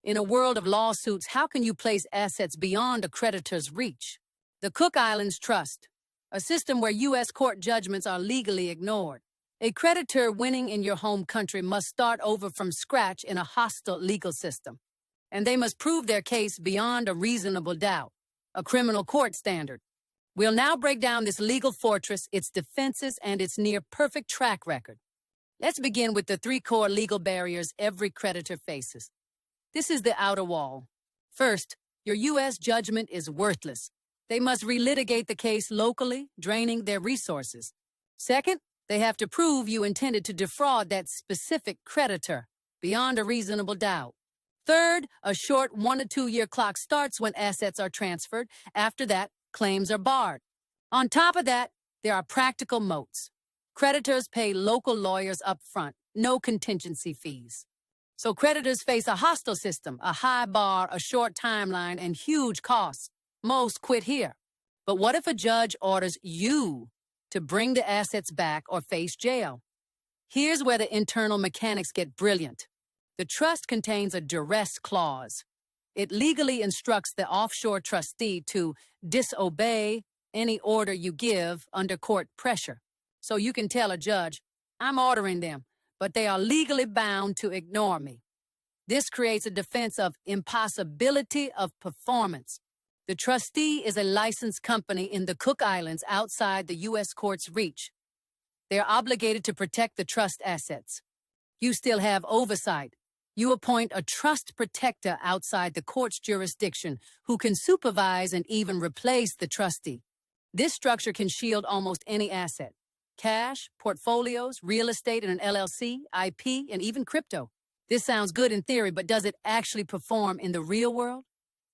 In a world of lawsuits, how can you place assets beyond a creditor's reach? The Cook Islands Trust, a system where U.S. court judgments are legally ignored. A creditor winning in your home country must start over from scratch in a hostile legal system, and they must prove their case beyond a reasonable doubt, a criminal court standard. We'll now break down this legal fortress, its defenses, and its near-perfect track record. Let's begin with the three core legal barriers every creditor faces. This is the outer wall. First, your U.S. judgment is worthless. They must relitigate the case locally, draining their resources. Second, they have to prove you intended to defraud that specific creditor beyond a reasonable doubt. Third, a short 1 to 2 year clock starts when assets are transferred. After that, claims are barred. On top of that, there are practical moats. Creditors pay local lawyers up front, no contingency fees. So creditors face a hostile system, a high bar, a short timeline, and huge costs. Most quit here. But what if a judge orders you to bring the assets back or face jail? Here's where the internal mechanics get brilliant. The trust contains a duress clause. It legally instructs the offshore trustee to disobey any order you give under court pressure. So you can tell a judge, I'm ordering them, but they are legally bound to ignore me. This creates a defense of impossibility of performance. The trustee is a licensed company in the Cook Islands outside the U.S. court's reach. They are obligated to protect the trust assets. You still have oversight. You appoint a trust protector outside the court's jurisdiction who can supervise and even replace the trustee. This structure can shield almost any asset. Cash, portfolios, real estate in an LLC, IP, and even crypto. This sounds good in theory, but does it actually perform in the real world?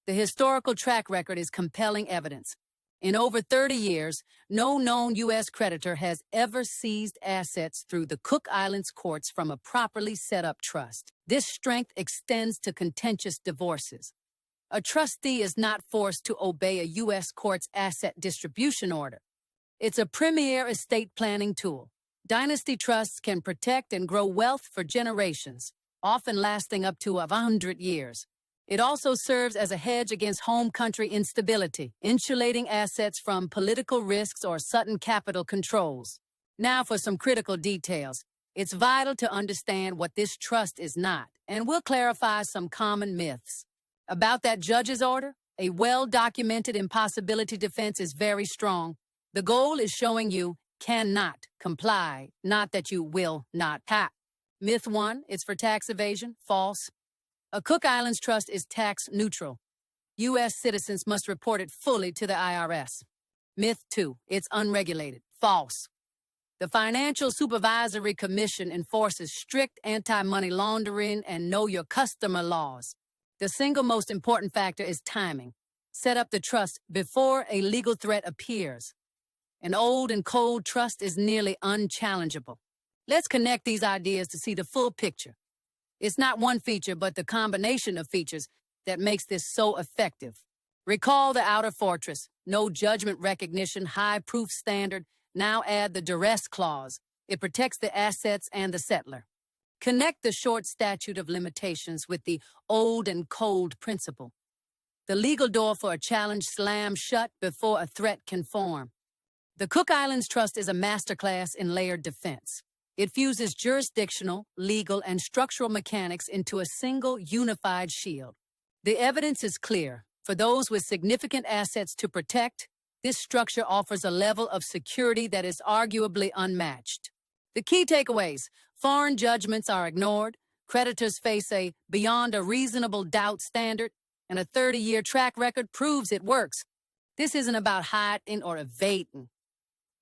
The historical track record is compelling evidence. In over 30 years, no known U.S. creditor has ever seized assets through the Cook Islands courts from a properly set up trust. This strength extends to contentious divorces. A trustee is not forced to obey a U.S. court's asset distribution order. It's a premier estate planning tool. Dynasty trusts can protect and grow wealth for generations, often lasting up to 100 years. It also serves as a hedge against home country instability, insulating assets from political risks or sudden capital controls. Now for some critical details. It's vital to understand what this trust is not, and we'll clarify some common myths. About that judge's order, a well-documented impossibility defense is very strong. The goal is showing you cannot comply, not that you will not have. Myth 1, it's for tax evasion. False. A Cook Islands trust is tax neutral. U.S. citizens must report it fully to the IRS. Myth 2, it's unregulated. False. The Financial Supervisory Commission enforces strict anti-money laundering and know your customer laws. The single most important factor is timing. Set up the trust before a legal threat appears. An old and cold trust is nearly unchallengeable. Let's connect these ideas to see the full picture. It's not one feature, but the combination of features that makes this so effective. Recall the outer fortress, no judgment recognition, high proof standard. Now add the duress clause. It protects the assets and the settler. Connect the short statute of limitations with the old and cold principle. The legal door for a challenge slams shut before a threat can form. The Cook Islands Trust is a masterclass in layered defense. It fuses jurisdictional, legal, and structural mechanics into a single unified shield. The evidence is clear. For those with significant assets to protect, this structure offers a level of security that is arguably unmatched. The key takeaways: foreign judgments are ignored, creditors face a beyond a reasonable doubt standard, and a 30-year track record proves it works. This isn't about hiding or evading.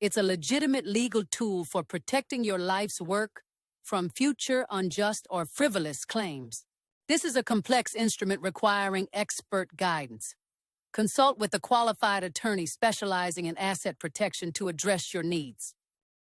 It's a legitimate legal tool for protecting your life's work from future unjust or frivolous claims. This is a complex instrument requiring expert guidance. Consult with a qualified attorney specializing in asset protection to address your needs.